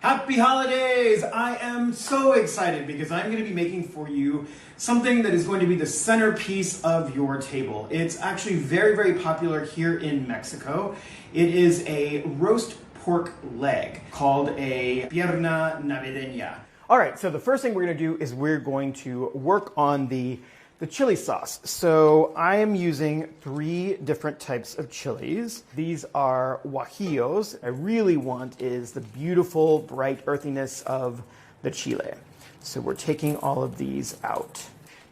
Happy holidays! I am so excited because I'm going to be making for you something that is going to be the centerpiece of your table. It's actually very, very popular here in Mexico. It is a roast pork leg called a Pierna navideña. All right, so the first thing we're going to do is we're going to work on the chili sauce. So I am using 3 different types of chilies. These are guajillos. What I really want is the beautiful, bright earthiness of the chile. So we're taking all of these out.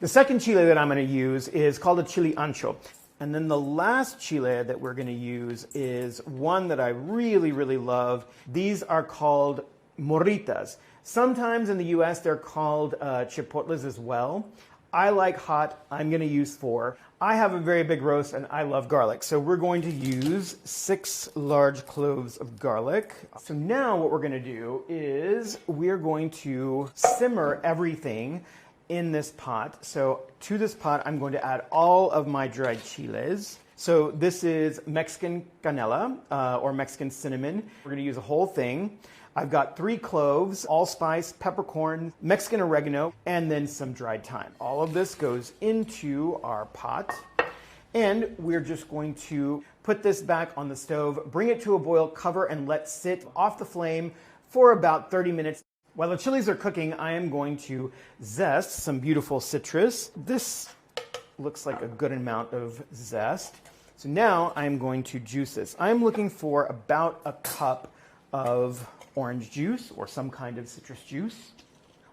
The second chile that I'm going to use is called a chili ancho. And then the last chile that we're going to use is one that I really, really love. These are called morritas. Sometimes in the US they're called chipotles as well. I like hot, I'm going to use 4. I have a very big roast and I love garlic. So we're going to use 6 large cloves of garlic. So now what we're going to do is we're going to simmer everything in this pot. So to this pot, I'm going to add all of my dried chiles. So this is Mexican canela or Mexican cinnamon. We're going to use the whole thing. I've got 3 cloves, allspice, peppercorn, Mexican oregano, and then some dried thyme. All of this goes into our pot, and we're just going to put this back on the stove, bring it to a boil, cover, and let sit off the flame for about 30 minutes. While the chilies are cooking, I am going to zest some beautiful citrus. This looks like a good amount of zest. So now I'm going to juice this. I'm looking for about a cup of orange juice or some kind of citrus juice.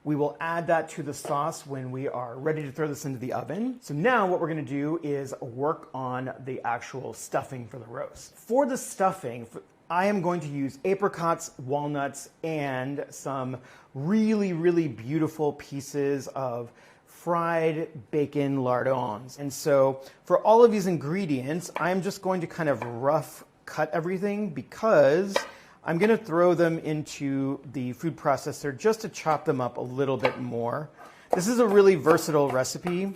We will add that to the sauce when we are ready to throw this into the oven. So now what we're going to do is work on the actual stuffing for the roast. For the stuffing, I am going to use apricots, walnuts, and some really, really beautiful pieces of fried bacon lardons. And so for all of these ingredients, I'm just going to kind of rough cut everything because I'm going to throw them into the food processor just to chop them up a little bit more. This is a really versatile recipe.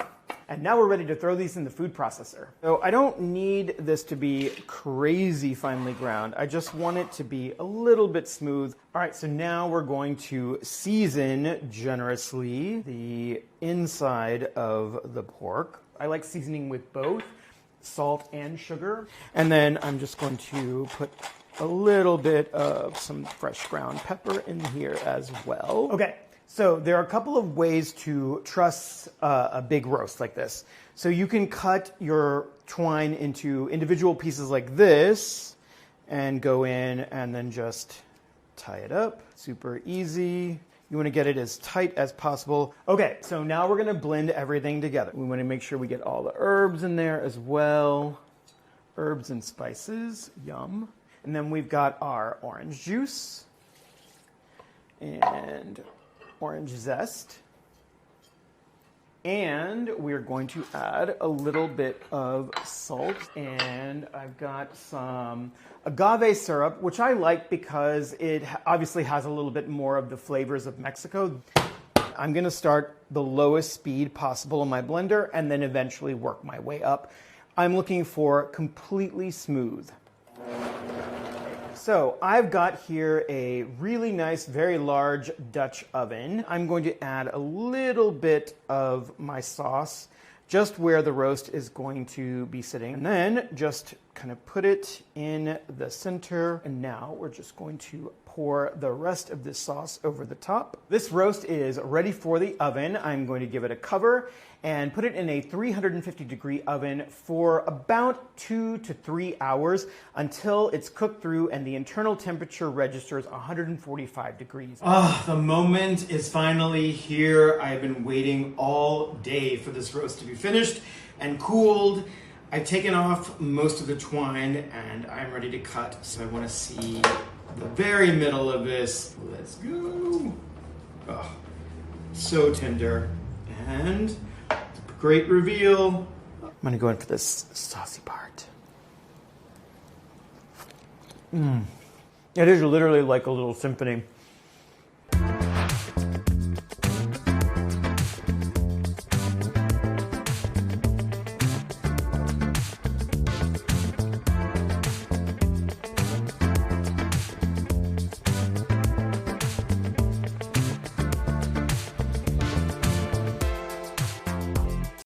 And now we're ready to throw these in the food processor. So I don't need this to be crazy finely ground. I just want it to be a little bit smooth. All right, so now we're going to season generously the inside of the pork. I like seasoning with both salt and sugar. And then I'm just going to put a little bit of some fresh ground pepper in here as well. Okay, so there are a couple of ways to truss a big roast like this. So you can cut your twine into individual pieces like this and go in and then just tie it up. Super easy. You want to get it as tight as possible. Okay, so now we're going to blend everything together. We want to make sure we get all the herbs in there as well. Herbs and spices, yum. And then we've got our orange juice and orange zest. And we're going to add a little bit of salt. And I've got some agave syrup, which I like because it obviously has a little bit more of the flavors of Mexico. I'm going to start the lowest speed possible in my blender and then eventually work my way up. I'm looking for completely smooth. So I've got here a really nice, very large Dutch oven. I'm going to add a little bit of my sauce just where the roast is going to be sitting. And then just kind of put it in the center. And now we're just going to pour the rest of this sauce over the top. This roast is ready for the oven. I'm going to give it a cover and put it in a 350-degree oven for about 2 to 3 hours until it's cooked through and the internal temperature registers 145 degrees. The moment is finally here. I've been waiting all day for this roast to be finished and cooled. I've taken off most of the twine and I'm ready to cut. So I want to see the very middle of this. Let's go. Oh, so tender. And great reveal. I'm gonna go in for this saucy part. It is literally like a little symphony.